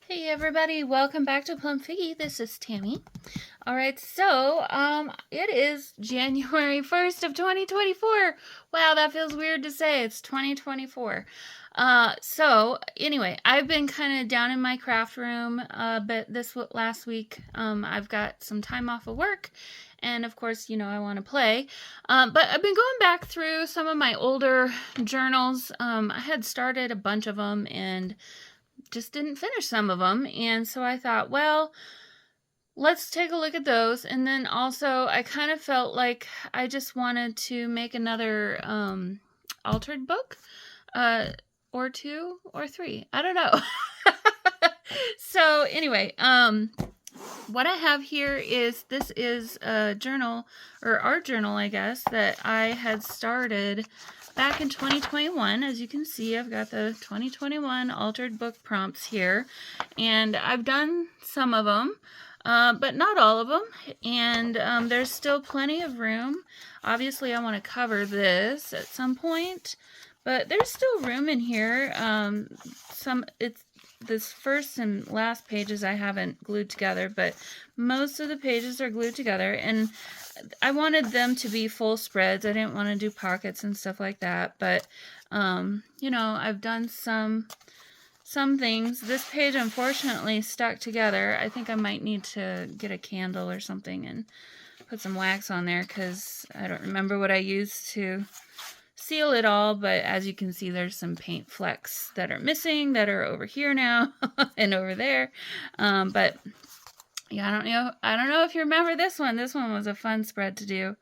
Hey everybody, welcome back to PlumFiggy. This is Tammy. Alright, so it is January 1st of 2024. Wow, that feels weird to say. It's 2024. So anyway, I've been kind of down in my craft room, but last week I've got some time off of work, and of course, I want to play. But I've been going back through some of my older journals. I had started a bunch of them and just didn't finish some of them, and so I thought, well, let's take a look at those. And then also I kind of felt like I just wanted to make another altered book, or two or three, I don't know. So anyway, what I have here is, this is a journal, or art journal, I guess, that I had started back in 2021. As you can see, I've got the 2021 altered book prompts here, and I've done some of them, but not all of them, and there's still plenty of room. Obviously, I want to cover this at some point, but there's still room in here. This first and last pages I haven't glued together, but most of the pages are glued together, and I wanted them to be full spreads. I didn't want to do pockets and stuff like that, but I've done some things. This page unfortunately stuck together. I think I might need to get a candle or something and put some wax on there, because I don't remember what I used to seal it all, but as you can see, there's some paint flecks that are missing, that are over here now and over there. But yeah, I don't know if you remember this one. This one was a fun spread to do.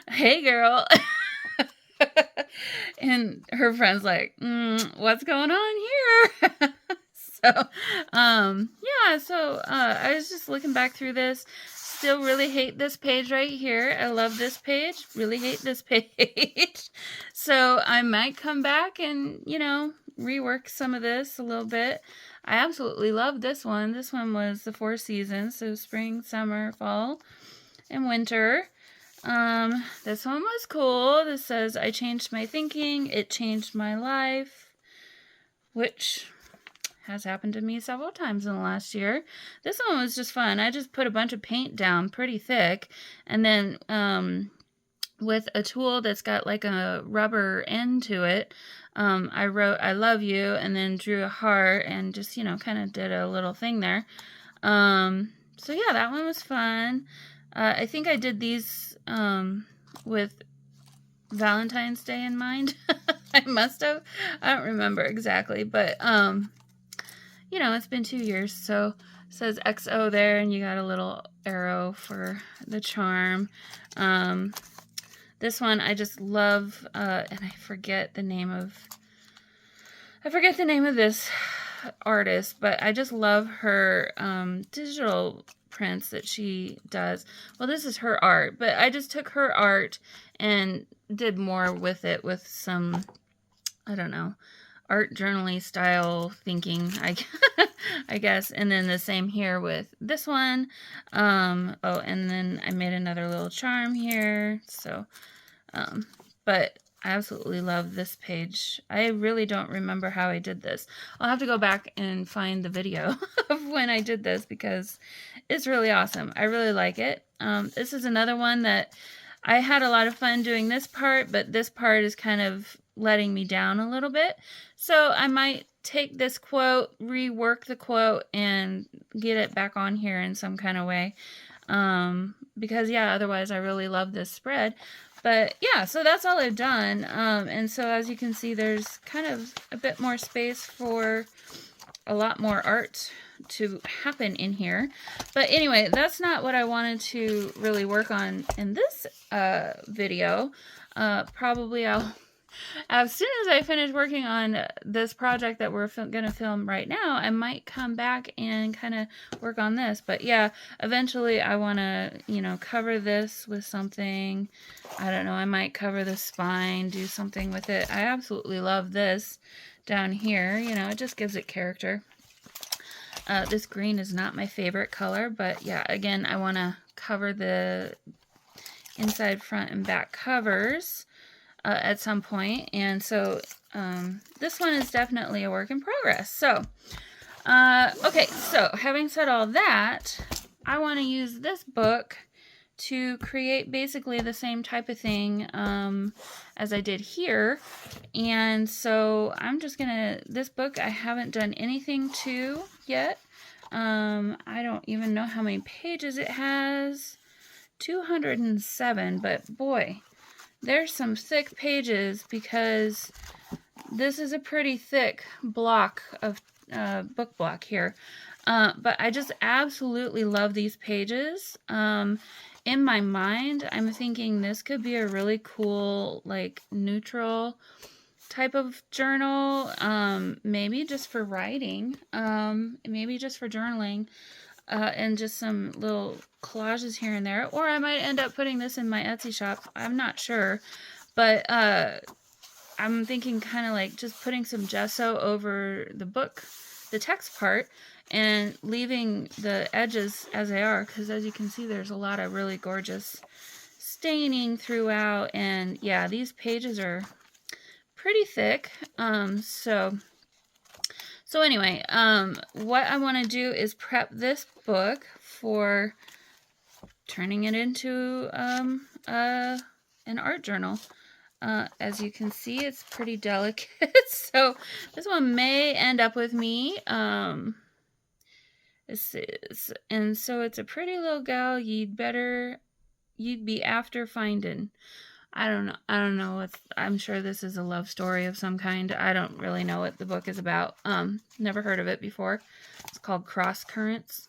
Hey girl. And her friend's like, what's going on here? So I was just looking back through this. Still really hate this page right here. I love this page. Really hate this page. So I might come back and, rework some of this a little bit. I absolutely love this one. This one was the 4 seasons. So spring, summer, fall, and winter. This one was cool. This says, I changed my thinking. It changed my life. Which has happened to me several times in the last year. This one was just fun. I just put a bunch of paint down pretty thick, and then with a tool that's got like a rubber end to it, I wrote I love you, and then drew a heart, and just kind of did a little thing there. So yeah, that one was fun. I think I did these with Valentine's Day in mind. I must have. I don't remember exactly, but it's been 2 years, so it says XO there, and you got a little arrow for the charm. This one I just love, and I forget the name of this artist, but I just love her digital prints that she does. Well, this is her art, but I just took her art and did more with it, with some, I don't know, art journaling style thinking, I guess. And then the same here with this one. And then I made another little charm here. So, but I absolutely love this page. I really don't remember how I did this. I'll have to go back and find the video of when I did this, because it's really awesome. I really like it. This is another one that I had a lot of fun doing this part, but this part is kind of letting me down a little bit. So I might take this quote, rework the quote, and get it back on here in some kind of way. Because yeah, otherwise I really love this spread. But yeah, so that's all I've done. And so as you can see, there's kind of a bit more space for a lot more art to happen in here. But anyway, that's not what I wanted to really work on in this video. Probably as soon as I finish working on this project that we're going to film right now, I might come back and kind of work on this. But yeah, eventually I want to, cover this with something. I don't know, I might cover the spine, do something with it. I absolutely love this down here. It just gives it character. This green is not my favorite color, but yeah, again, I want to cover the inside, front, and back covers at some point. And so this one is definitely a work in progress. So Okay, so having said all that, I want to use this book to create basically the same type of thing as I did here. And so I'm just gonna, this book I haven't done anything to yet. I don't even know how many pages it has. 207, but boy, there's some thick pages because this is a pretty thick block of book block here. But I just absolutely love these pages. In my mind, I'm thinking this could be a really cool, like, neutral type of journal. Maybe just for writing, maybe just for journaling, and just some little collages here and there. Or I might end up putting this in my Etsy shop. I'm not sure. But I'm thinking kind of like just putting some gesso over the book, the text part, and leaving the edges as they are, because as you can see, there's a lot of really gorgeous staining throughout. And yeah, these pages are pretty thick. So anyway, what I want to do is prep this book for turning it into an art journal. As you can see, it's pretty delicate, so this one may end up with me. And so it's a pretty little gal you'd be after finding. I don't know I'm sure this is a love story of some kind. I don't really know what the book is about. Never heard of it before. It's called Cross Currents.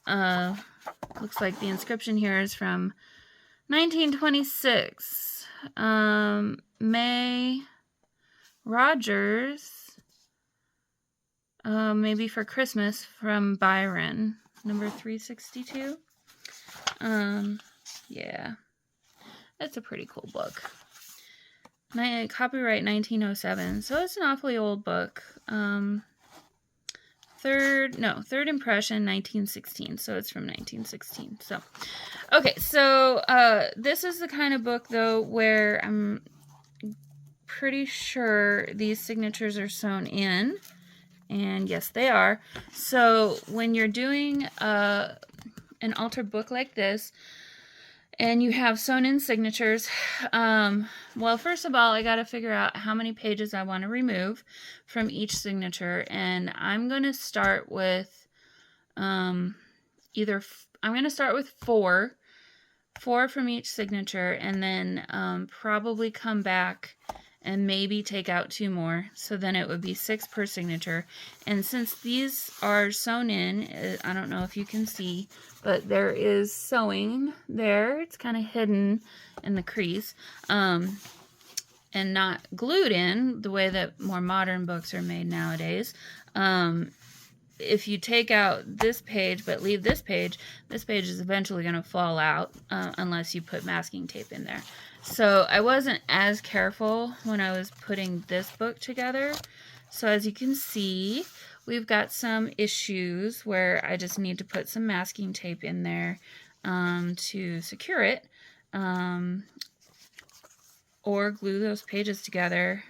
Looks like the inscription here is from 1926. May Rogers, maybe for Christmas, from Byron, number 362. Yeah, that's a pretty cool book. Copyright 1907, so it's an awfully old book. Third impression 1916, so it's from 1916. So okay, so this is the kind of book though where I'm pretty sure these signatures are sewn in, and yes they are. So when you're doing an altered book like this and you have sewn in signatures, well, first of all, I got to figure out how many pages I want to remove from each signature. And I'm going to start with I'm going to start with four from each signature, and then probably come back and maybe take out 2 more. So then it would be 6 per signature. And since these are sewn in, I don't know if you can see, but there is sewing there. It's kind of hidden in the crease, and not glued in the way that more modern books are made nowadays. If you take out this page but leave this page is eventually going to fall out unless you put masking tape in there. So I wasn't as careful when I was putting this book together. So as you can see, we've got some issues where I just need to put some masking tape in there to secure it, or glue those pages together.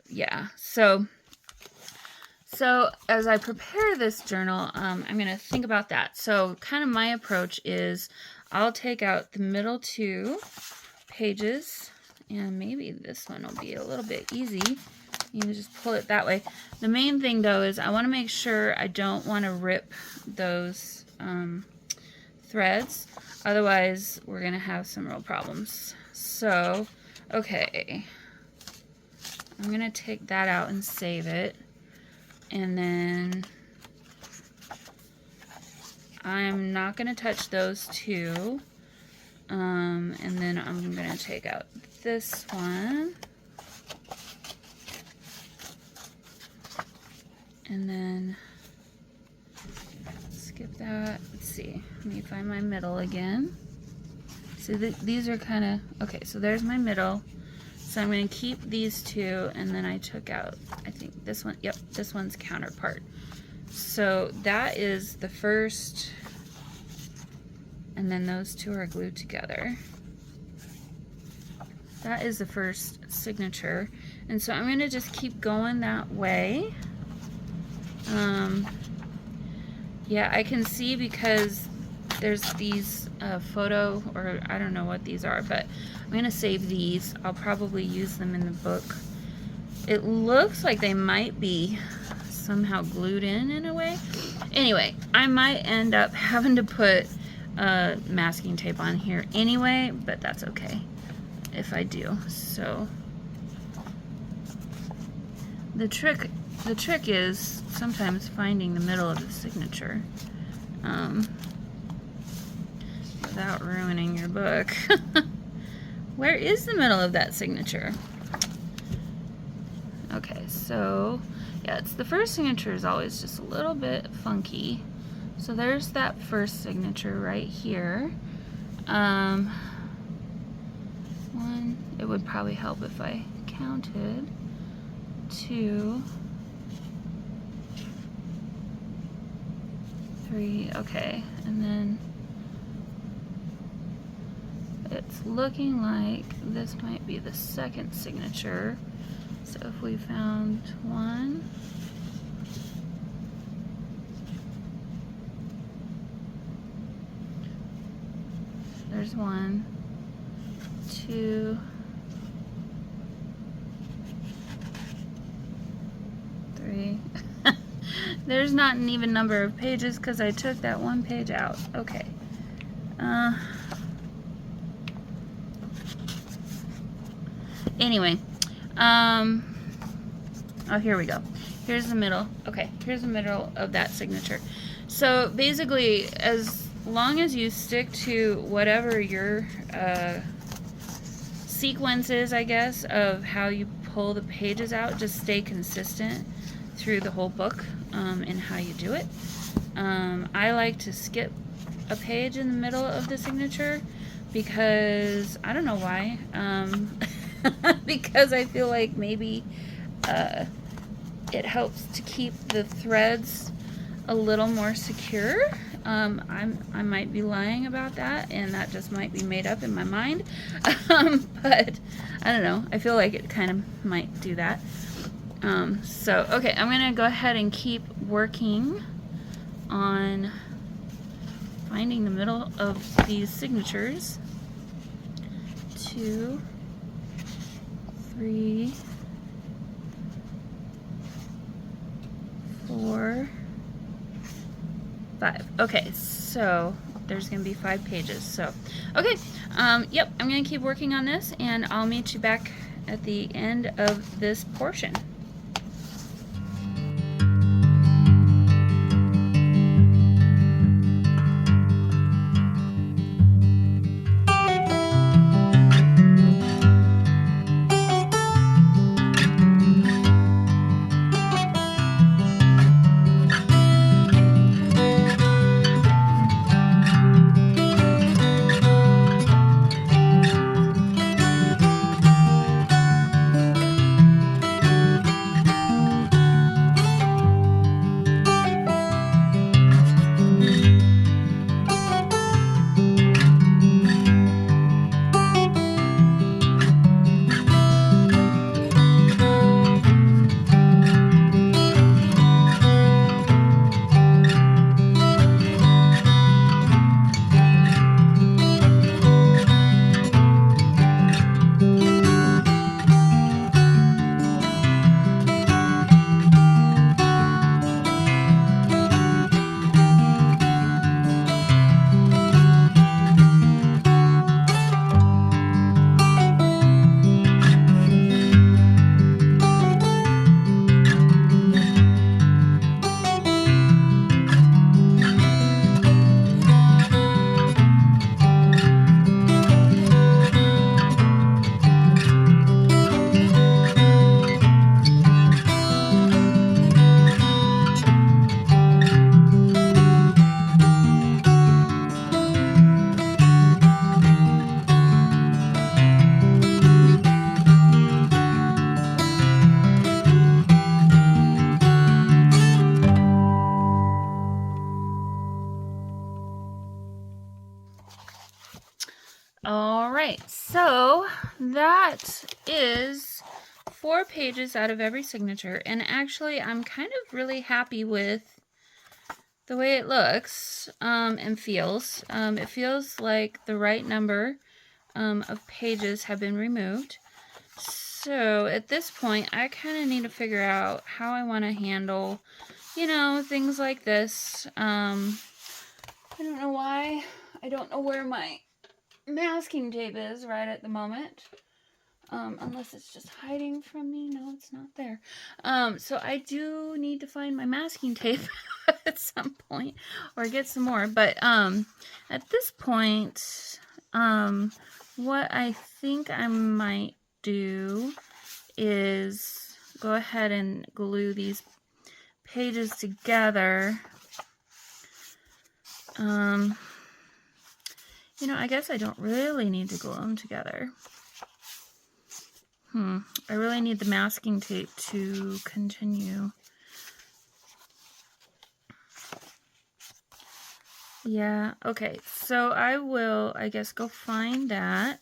Yeah, so as I prepare this journal, I'm going to think about that. So kind of my approach is I'll take out the middle 2 pages, and maybe this one will be a little bit easy. You can just pull it that way. The main thing though is I want to make sure I don't want to rip those threads. Otherwise, we're going to have some real problems. So, okay. I'm going to take that out and save it. And then I'm not going to touch those 2. And then I'm going to take out this one. And then skip that. Let's see. Let me find my middle again. So these are kind of, okay, so there's my middle. So I'm going to keep these 2, and then I took out, I think this one, yep, this one's counterpart. So that is the first, and then those 2 are glued together. That is the first signature. And so I'm going to just keep going that way. Yeah, I can see because there's these photo, or I don't know what these are, but I'm going to save these. I'll probably use them in the book. It looks like they might be somehow glued in a way. Anyway, I might end up having to put masking tape on here anyway, but that's okay if I do. So the trick is sometimes finding the middle of the signature without ruining your book. Where is the middle of that signature? Okay, so yeah, it's the first signature is always just a little bit funky. So there's that first signature right here. One, it would probably help if I counted. 2, 3, okay, and then it's looking like this might be the second signature. So if we found 1, there's 1, 2, 3. There's not an even number of pages because I took that one page out. Okay. Anyway, oh, here we go. Here's the middle. Okay, here's the middle of that signature. So basically, as long as you stick to whatever your sequence is, I guess, of how you pull the pages out, just stay consistent through the whole book in how you do it. I like to skip a page in the middle of the signature because I don't know why. Because I feel like maybe it helps to keep the threads a little more secure. I might be lying about that, and that just might be made up in my mind. But I don't know. I feel like it kind of might do that. So, okay, I'm going to go ahead and keep working on finding the middle of these signatures. 2, 3, 4, 5. Okay, so there's going to be 5 pages. So, okay, yep, I'm going to keep working on this, and I'll meet you back at the end of this portion. All right, so that is 4 pages out of every signature, and actually I'm kind of really happy with the way it looks and feels. It feels like the right number of pages have been removed. So at this point, I kind of need to figure out how I want to handle, you know, things like this. I don't know why. I don't know where my masking tape is right at the moment. Unless it's just hiding from me. No, it's not there. So I do need to find my masking tape at some point, or get some more. But at this point, what I think I might do is go ahead and glue these pages together. You know, I guess I don't really need to glue them together. I really need the masking tape to continue. Yeah, okay. So I will, I guess, go find that.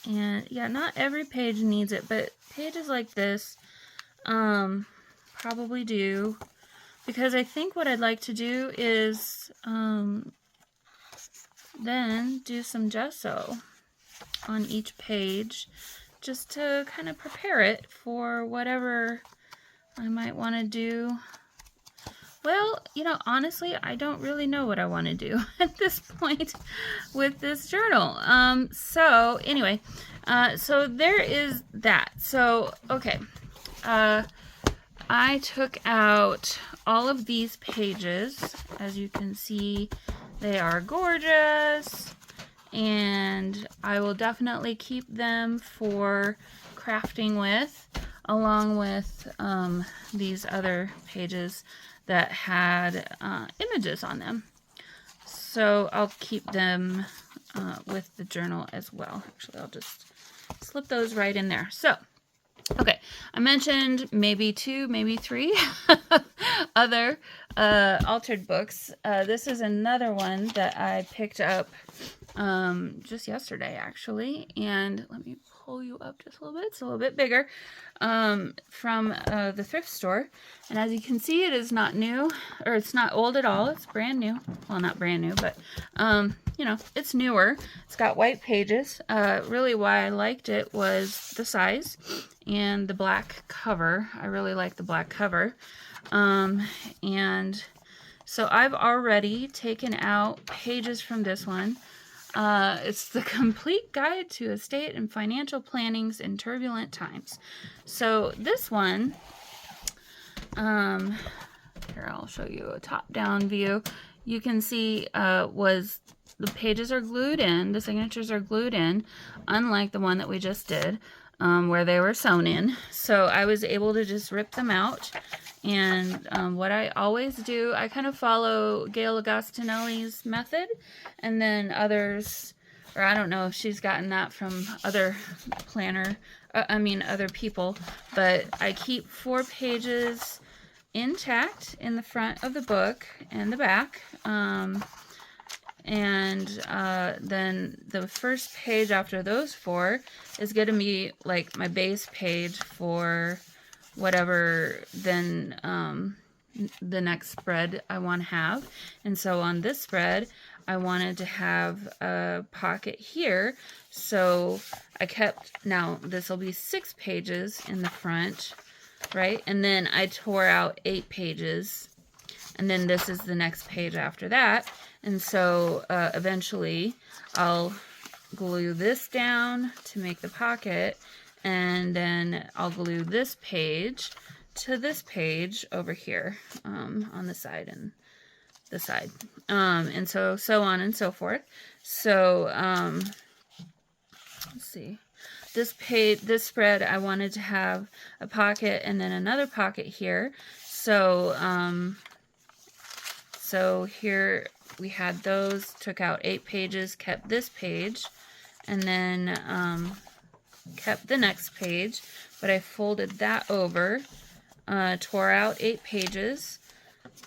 And yeah, not every page needs it, but pages like this probably do. Because I think what I'd like to do is then do some gesso on each page, just to kind of prepare it for whatever I might want to do. Well, you know, honestly, I don't really know what I want to do at this point with this journal. So anyway, so there is that. So, okay, I took out all of these pages. As you can see, they are gorgeous. And I will definitely keep them for crafting with, along with these other pages that had images on them. So I'll keep them with the journal as well. Actually, I'll just slip those right in there. So, okay, I mentioned maybe 2, maybe 3 other altered books. This is another one that I picked up just yesterday, actually, and let me pull you up just a little bit. It's a little bit bigger, from the thrift store, and as you can see, it is not new, or it's not old at all. It's brand new. Well, not brand new, but you know, it's newer. It's got white pages. Really why I liked it was the size and the black cover. I really like the black cover. And so I've already taken out pages from this one. It's the complete guide to estate and financial plannings in turbulent times. So this one, here I'll show you a top-down view. You can see was the pages are glued in, the signatures are glued in, unlike the one that we just did, where they were sewn in. So I was able to just rip them out. And what I always do, I kind of follow Gail Agostinelli's method, and then others, or I don't know if she's gotten that from other other people, but I keep 4 pages intact in the front of the book and the back. Then the first page after those 4 is going to be like my base page for whatever then the next spread I want to have. And so on this spread, I wanted to have a pocket here. So I kept, now this will be 6 pages in the front, right? And then I tore out 8 pages. And then this is the next page after that. And so eventually I'll glue this down to make the pocket, and then I'll glue this page to this page over here on the side and the side, and so on and so forth. So let's see, this spread I wanted to have a pocket and then another pocket here. So so here we had those, took out 8 pages, kept this page, and then kept the next page, but I folded that over, tore out 8 pages,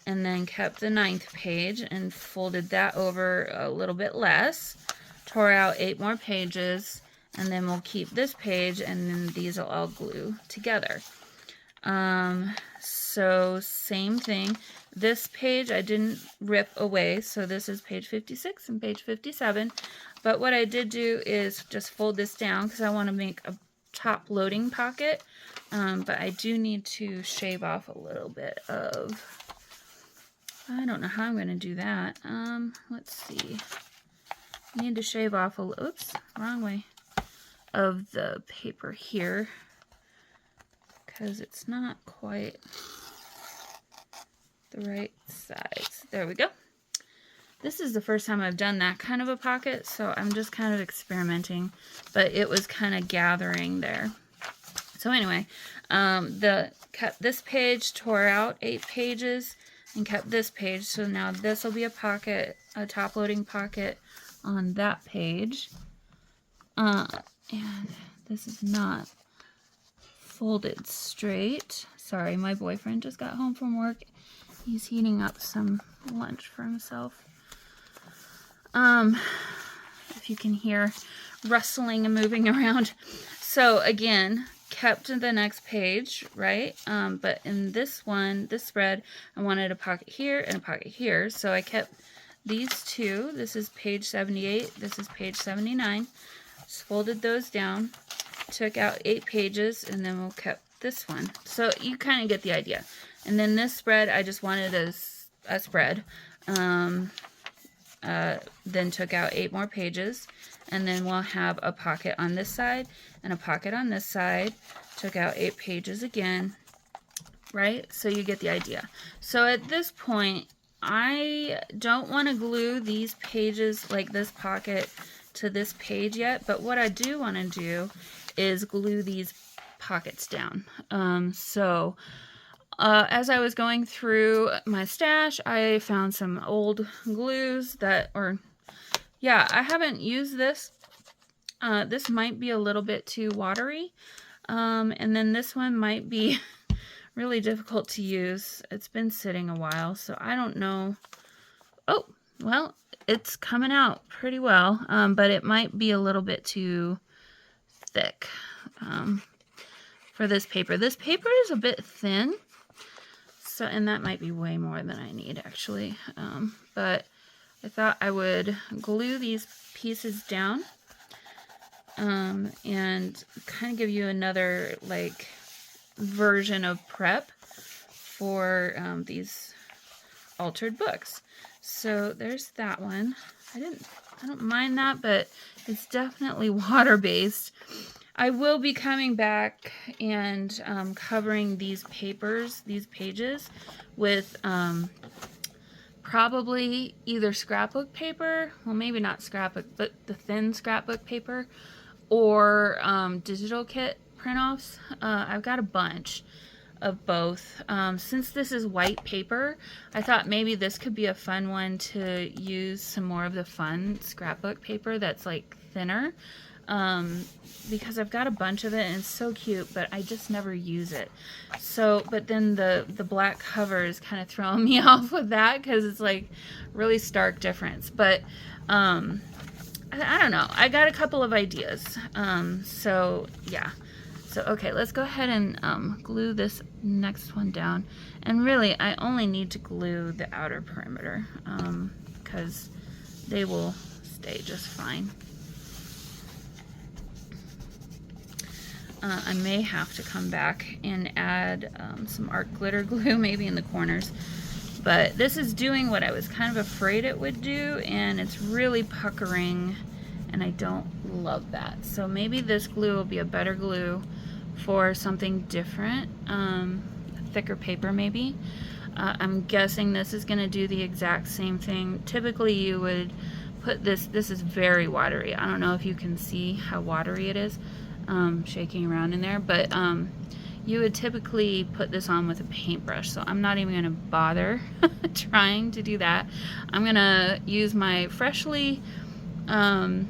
and then kept the 9th page and folded that over a little bit less, tore out 8 more pages, and then we'll keep this page, and then these will all glue together. So same thing. This page I didn't rip away, so this is page 56 and page 57. But what I did do is just fold this down because I want to make a top loading pocket. But I do need to shave off a little bit of, I don't know how I'm going to do that. Let's see. I need to shave off a little, oops, wrong way, of the paper here, because it's not quite the right size. There we go. This is the first time I've done that kind of a pocket, so I'm just kind of experimenting, but it was kind of gathering there. So anyway, kept this page, tore out 8 pages, and kept this page. So now this will be a pocket, a top loading pocket on that page. And this is not folded straight. Sorry, my boyfriend just got home from work. He's heating up some lunch for himself. If you can hear rustling and moving around. So again, kept the next page, right? But in this one, this spread, I wanted a pocket here and a pocket here. So I kept these two. This is page 78. This is page 79. Just folded those down, took out 8 pages, and then we'll kept this one. So you kind of get the idea. And then this spread, I just wanted a spread. Then took out 8 more pages, and then we'll have a pocket on this side and a pocket on this side. Took out 8 pages again, right? So you get the idea. So at this point, I don't want to glue these pages, like this pocket, to this page yet, but what I do want to do is glue these pockets down. As I was going through my stash, I found some old glues that, I haven't used this. This might be a little bit too watery. And then this one might be really difficult to use. It's been sitting a while, so I don't know. Oh, well, it's coming out pretty well, but it might be a little bit too thick for this paper. This paper is a bit thin. So, and that might be way more than I need, actually. But I thought I would glue these pieces down and kind of give you another, like, version of prep for these altered books. So there's that one. I don't mind that, but it's definitely water-based. I will be coming back and covering these pages with probably either scrapbook paper, well, maybe not scrapbook, but the thin scrapbook paper, or digital kit print-offs. I've got a bunch of both. Since this is white paper, I thought maybe this could be a fun one to use some more of the fun scrapbook paper that's like thinner. Because I've got a bunch of it and it's so cute, but I just never use it. So, but then the black cover is kind of throwing me off with that because it's like really stark difference. But I don't know. I got a couple of ideas. So yeah. So okay, let's go ahead and glue this next one down. And really, I only need to glue the outer perimeter because they will stay just fine. I may have to come back and add some art glitter glue maybe in the corners. But this is doing what I was kind of afraid it would do, and it's really puckering, and I don't love that. So maybe this glue will be a better glue for something different, thicker paper maybe. I'm guessing this is going to do the exact same thing. Typically you would put this is very watery. I don't know if you can see how watery it is. Shaking around in there, but you would typically put this on with a paintbrush, so I'm not even going to bother trying to do that. I'm going to use my freshly I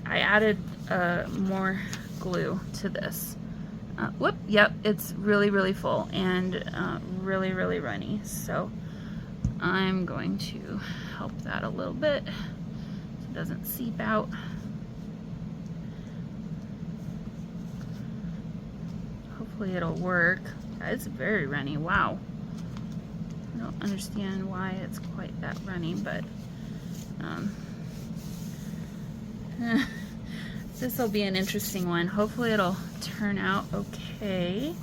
added more glue to this. Yep, it's really full and really runny, so I'm going to help that a little bit. doesn't seep out. Hopefully it'll work. It's very runny. Wow. I don't understand why it's quite that runny, but this will be an interesting one. Hopefully it'll turn out okay.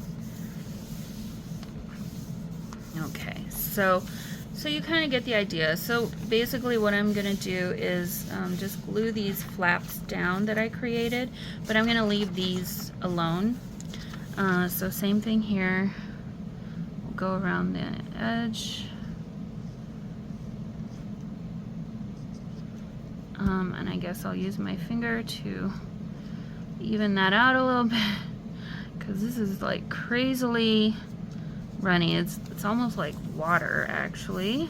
Okay, so you kind of get the idea. So basically what I'm going to do is just glue these flaps down that I created, but I'm going to leave these alone. So same thing here. We'll go around the edge. And I guess I'll use my finger to even that out a little bit, because this is like crazily runny. It's almost like water actually.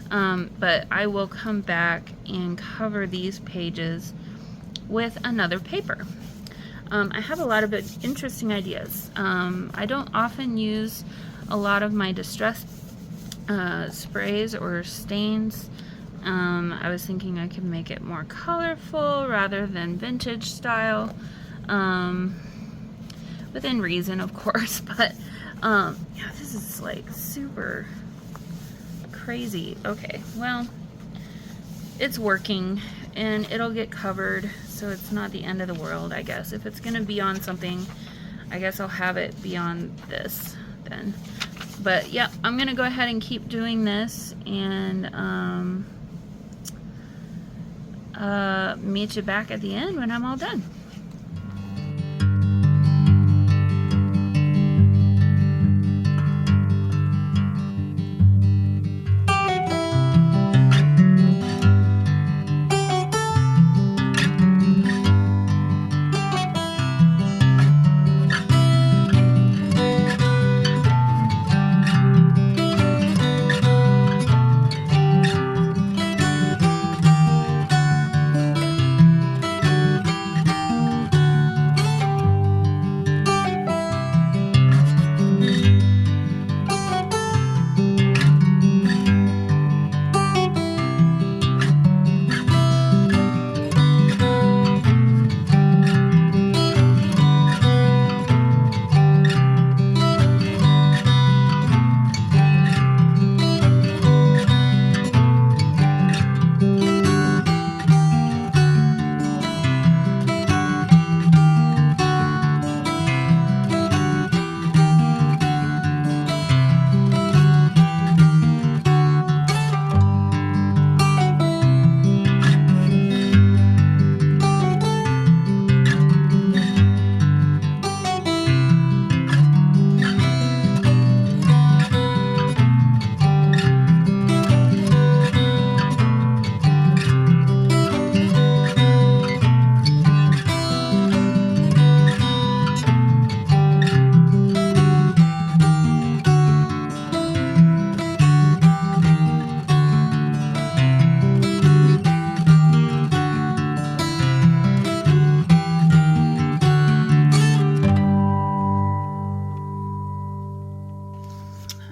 But I will come back and cover these pages with another paper. I have a lot of interesting ideas. I don't often use a lot of my distress sprays or stains. I was thinking I could make it more colorful rather than vintage style, within reason of course, but yeah, this is like super crazy. Okay, well, it's working and it'll get covered, so it's not the end of the world, I guess. If it's gonna be on something, I guess I'll have it be on this then. But yeah, I'm gonna go ahead and keep doing this and meet you back at the end when I'm all done.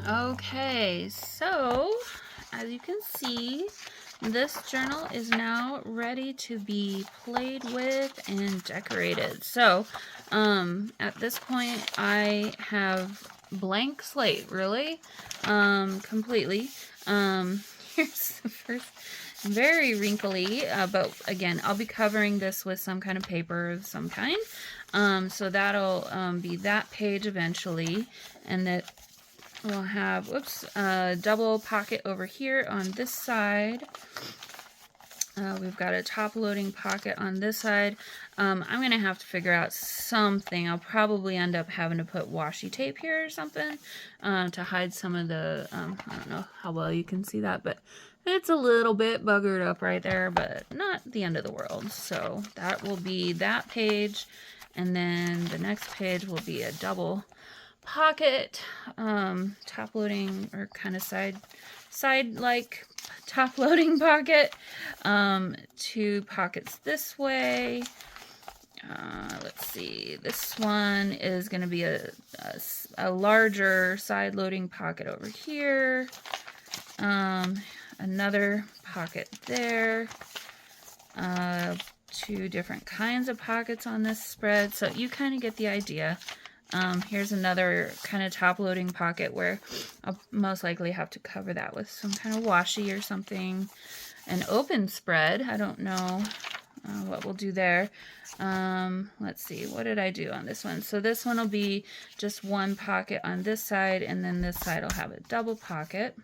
Okay, so as you can see, this journal is now ready to be played with and decorated. So at this point I have blank slate, really, completely. Here's the first, very wrinkly, but again, I'll be covering this with some kind of paper of some kind. So that'll be that page eventually, and that we'll have, whoops, a double pocket over here on this side. We've got a top loading pocket on this side. I'm going to have to figure out something. I'll probably end up having to put washi tape here or something to hide some of the, I don't know how well you can see that, but it's a little bit buggered up right there, but not the end of the world. So that will be that page. And then the next page will be a double pocket, top loading, or kind of side like top loading pocket. Two pockets this way. Let's see, this one is going to be a larger side loading pocket over here. Another pocket there. 2 different kinds of pockets on this spread, so you kind of get the idea. Here's another kind of top-loading pocket where I'll most likely have to cover that with some kind of washi or something. An open spread, I don't know what we'll do there. Let's see, what did I do on this one? So this one will be just one pocket on this side, and then this side will have a double pocket.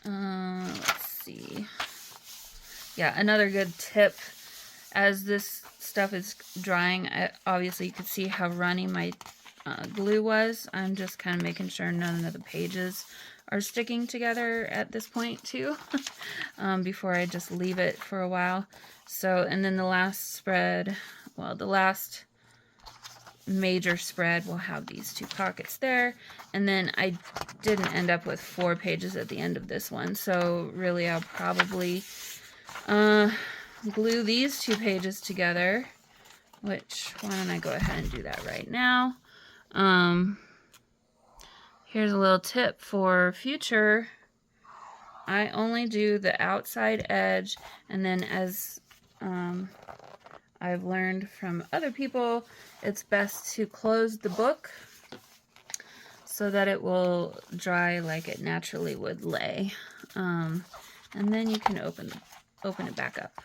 Let's see. Yeah, another good tip, as this stuff is drying, obviously you could see how runny my glue was. I'm just kind of making sure none of the pages are sticking together at this point too, before I just leave it for a while. So, and then the last spread, well, the last major spread will have these 2 pockets there, and then I didn't end up with 4 pages at the end of this one, so really I'll probably glue these 2 pages together, which, why don't I go ahead and do that right now. Here's a little tip for future. I only do the outside edge, and then as I've learned from other people, it's best to close the book so that it will dry like it naturally would lay. And then you can open it back up.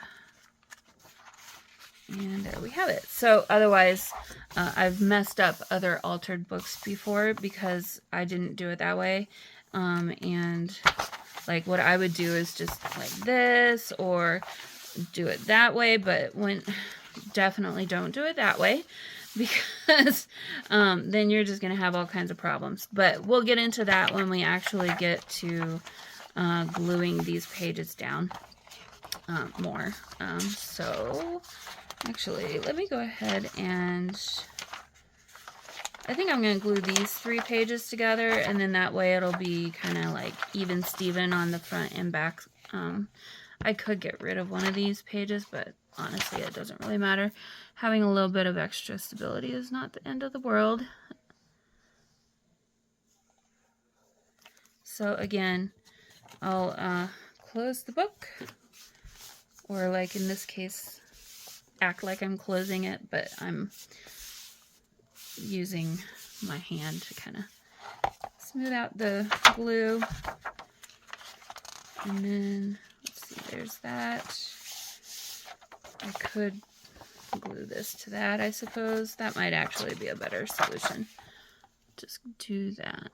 And there we have it. So otherwise, I've messed up other altered books before because I didn't do it that way. And like what I would do is just like this or do it that way, but definitely don't do it that way, because then you're just going to have all kinds of problems. But we'll get into that when we actually get to gluing these pages down more. So actually, let me go ahead and I think I'm going to glue these 3 pages together, and then that way it'll be kind of like even Steven on the front and back. I could get rid of one of these pages, but honestly it doesn't really matter. Having a little bit of extra stability is not the end of the world. So again, I'll close the book, or like in this case, act like I'm closing it, but I'm using my hand to kind of smooth out the glue. And then, let's see, there's that. I could glue this to that, I suppose. That might actually be a better solution. Just do that.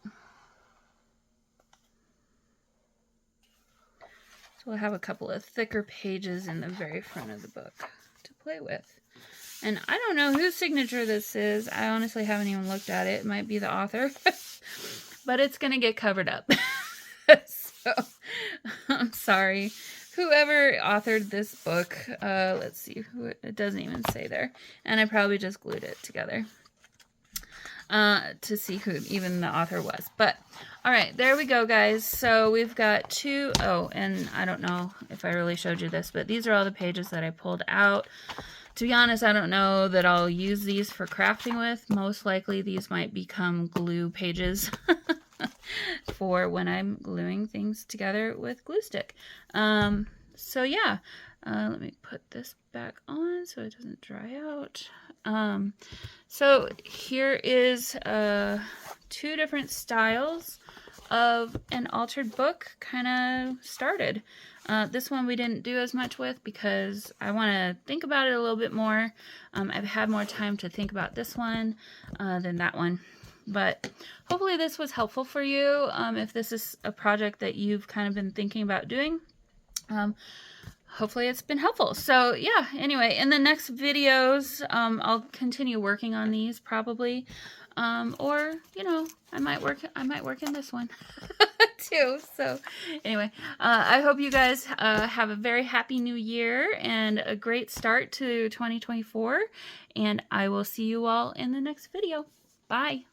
So we'll have a couple of thicker pages in the very front of the book to play with. And I don't know whose signature this is. I honestly haven't even looked at it. It might be the author. But it's going to get covered up. So, I'm sorry. Whoever authored this book, let's see, it doesn't even say there. And I probably just glued it together to see who even the author was. But, alright, there we go, guys. So, we've got 2, oh, and I don't know if I really showed you this, but these are all the pages that I pulled out. To be honest, I don't know that I'll use these for crafting with. Most likely these might become glue pages for when I'm gluing things together with glue stick. So yeah, let me put this back on so it doesn't dry out. So here is 2 different styles of an altered book kind of started. This one we didn't do as much with because I want to think about it a little bit more. I've had more time to think about this one than that one. But hopefully this was helpful for you if this is a project that you've kind of been thinking about doing. Hopefully it's been helpful. So yeah, anyway, in the next videos, I'll continue working on these probably. Or, you know, I might work in this one too. So anyway, I hope you guys have a very happy new year and a great start to 2024. And I will see you all in the next video. Bye.